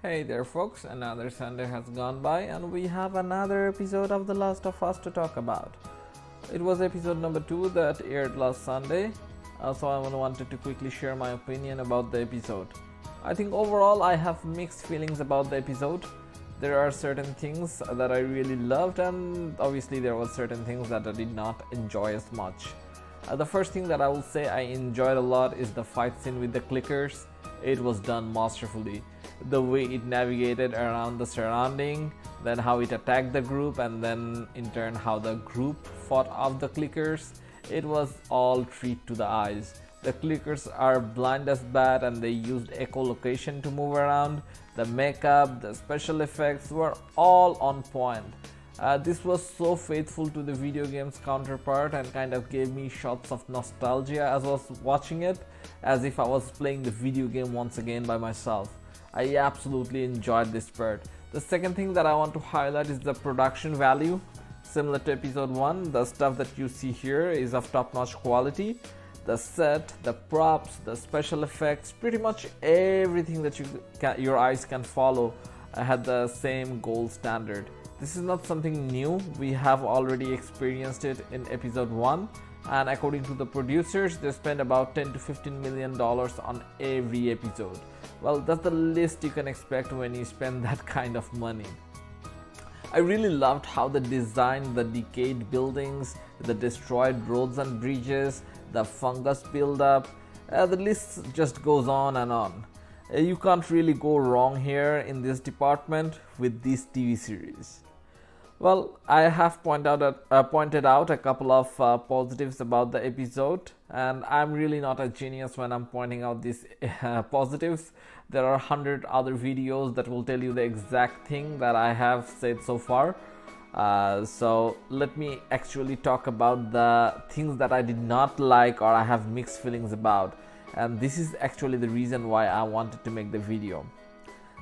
Hey there folks, another Sunday has gone by and we have another episode of The Last of Us to talk about. It was episode number 2 that aired last Sunday, so I wanted to quickly share my opinion about the episode. I think overall I have mixed feelings about the episode. There are certain things that I really loved and obviously there were certain things that I did not enjoy as much. The first thing that I will say I enjoyed a lot is the fight scene with the clickers. It was done masterfully. The way it navigated around the surrounding, then how it attacked the group, and then in turn how the group fought off the clickers. It was all treat to the eyes. The clickers are blind as bat and they used echolocation to move around. The makeup, the special effects were all on point. This was so faithful to the video game's counterpart and kind of gave me shots of nostalgia as I was watching it, as if I was playing the video game once again by myself. I absolutely enjoyed this part. The second thing that I want to highlight is the production value. Similar to episode 1, the stuff that you see here is of top-notch quality. The set, the props, the special effects, pretty much everything that your eyes can follow had the same gold standard. This is not something new, we have already experienced it in episode 1, and according to the producers they spent about $10 to $15 million on every episode. Well, that's the least you can expect when you spend that kind of money. I really loved how they designed the decayed buildings, the destroyed roads and bridges, the fungus buildup. The list just goes on and on. You can't really go wrong here in this department with this TV series. Well, I have pointed out a couple of positives about the episode, and I'm really not a genius when I'm pointing out these positives. There are 100 other videos that will tell you the exact thing that I have said so far. So let me actually talk about the things that I did not like or I have mixed feelings about. And this is actually the reason why I wanted to make the video.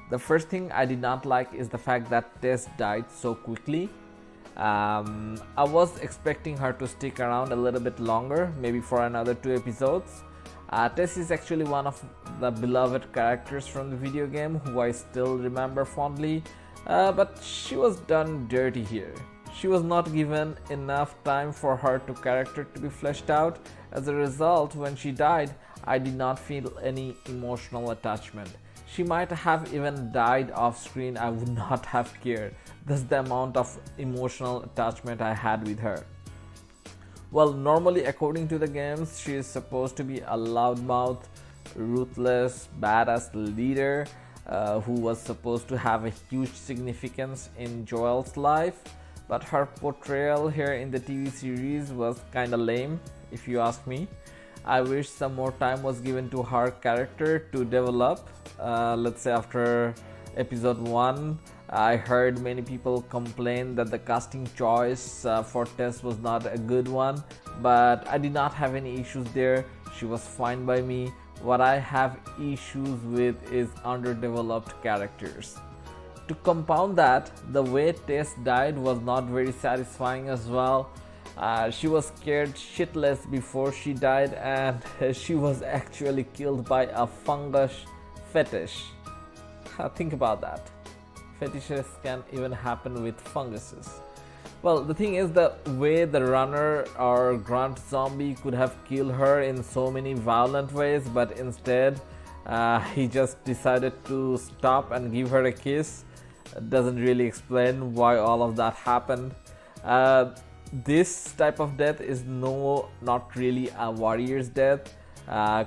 The first thing I did not like is the fact that Tess died so quickly. I was expecting her to stick around a little bit longer, maybe for another 2 episodes. Tess is actually one of the beloved characters from the video game who I still remember fondly, but she was done dirty here. She was not given enough time for her character to be fleshed out. As a result, when she died, I did not feel any emotional attachment. She might have even died off screen, I would not have cared. That's the amount of emotional attachment I had with her. Well, normally according to the games, she is supposed to be a loudmouth, ruthless, badass leader who was supposed to have a huge significance in Joel's life. But her portrayal here in the TV series was kinda lame, if you ask me. I wish some more time was given to her character to develop. Let's say after episode 1, I heard many people complain that the casting choice for Tess was not a good one, but I did not have any issues there. She was fine by me. What I have issues with is underdeveloped characters. To compound that, the way Tess died was not very satisfying as well. She was scared shitless before she died, and she was actually killed by a fungus fetish. Think about that. Fetishes can even happen with funguses. Well, the thing is, the way the runner or grunt zombie could have killed her in so many violent ways, but instead he just decided to stop and give her a kiss. Doesn't really explain why all of that happened. This type of death is not really a warrior's death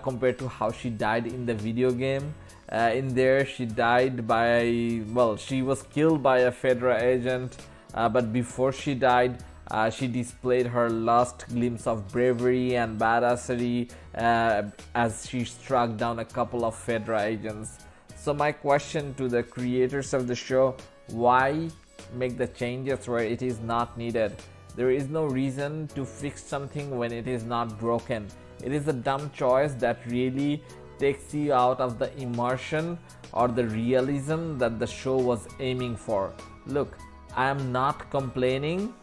compared to how she died in the video game. In there she died by, well, she was killed by a Fedra agent, but before she died she displayed her last glimpse of bravery and badassery as she struck down a couple of Fedra agents. So my question to the creators of the show: why make the changes where it is not needed? There is no reason to fix something when it is not broken. It is a dumb choice that really takes you out of the immersion or the realism that the show was aiming for. Look, I am not complaining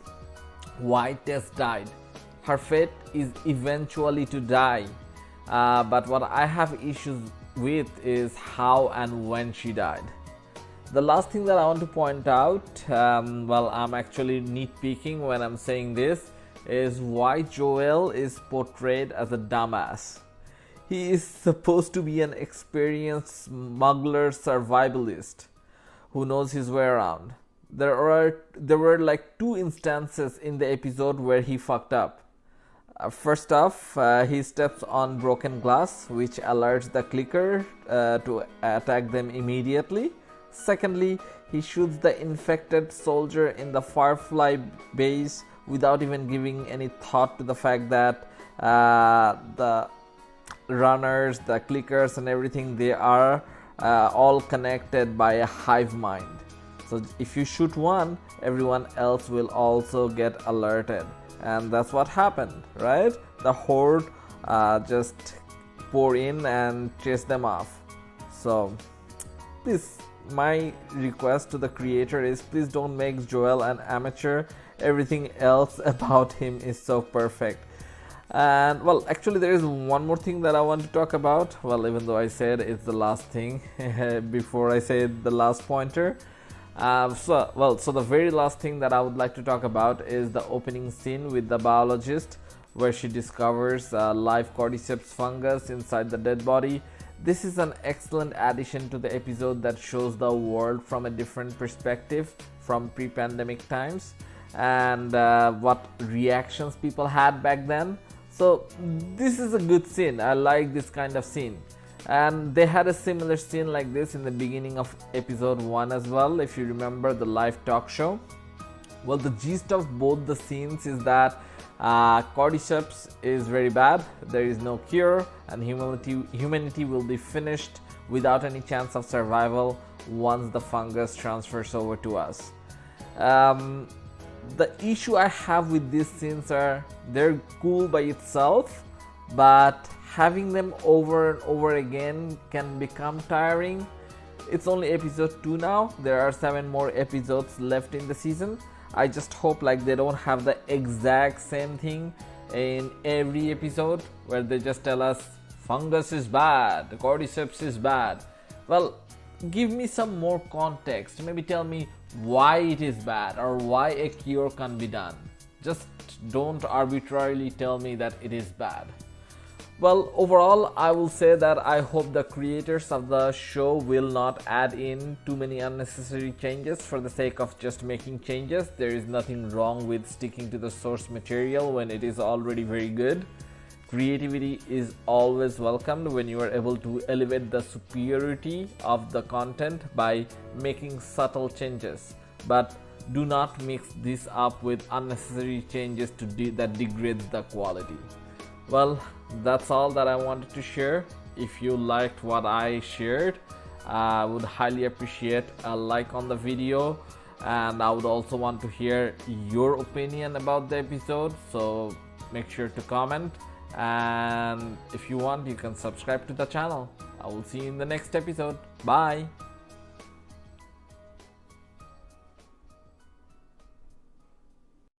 why Tess died. Her fate is eventually to die. But what I have issues with is how and when she died. The last thing that I want to point out, well, I'm actually nitpicking when I'm saying this, is why Joel is portrayed as a dumbass. He is supposed to be an experienced smuggler survivalist who knows his way around. There were like 2 instances in the episode where he fucked up. First off, he steps on broken glass, which alerts the clicker to attack them immediately. Secondly, he shoots the infected soldier in the Firefly base without even giving any thought to the fact that the runners, the clickers and everything, they are all connected by a hive mind. So if you shoot one, everyone else will also get alerted. And that's what happened, right? The horde just pour in and chase them off. So this, my request to the creator is, please don't make Joel an amateur. Everything else about him is so perfect. And well, actually there is one more thing that I want to talk about. Well, even though I said it's the last thing before I say the last pointer. So the very last thing that I would like to talk about is the opening scene with the biologist, where she discovers live cordyceps fungus inside the dead body. This is an excellent addition to the episode that shows the world from a different perspective from pre-pandemic times, and what reactions people had back then. So this is a good scene. I like this kind of scene. And they had a similar scene like this in the beginning of episode 1 as well, if you remember the live talk show. Well, the gist of both the scenes is that cordyceps is very bad, there is no cure, and humanity will be finished without any chance of survival once the fungus transfers over to us. The issue I have with these scenes are, they're cool by itself, but having them over and over again can become tiring. It's only episode 2 now. There are 7 more episodes left in the season. I just hope like they don't have the exact same thing in every episode where they just tell us fungus is bad, cordyceps is bad. Well, give me some more context. Maybe tell me why it is bad or why a cure can be done. Just don't arbitrarily tell me that it is bad. Well, overall, I will say that I hope the creators of the show will not add in too many unnecessary changes for the sake of just making changes. There is nothing wrong with sticking to the source material when it is already very good. Creativity is always welcomed when you are able to elevate the superiority of the content by making subtle changes. But do not mix this up with unnecessary changes that degrades the quality. Well, that's all that I wanted to share. If you liked what I shared, I would highly appreciate a like on the video, and I would also want to hear your opinion about the episode, so make sure to comment, and if you want, you can subscribe to the channel. I will see you in the next episode. Bye.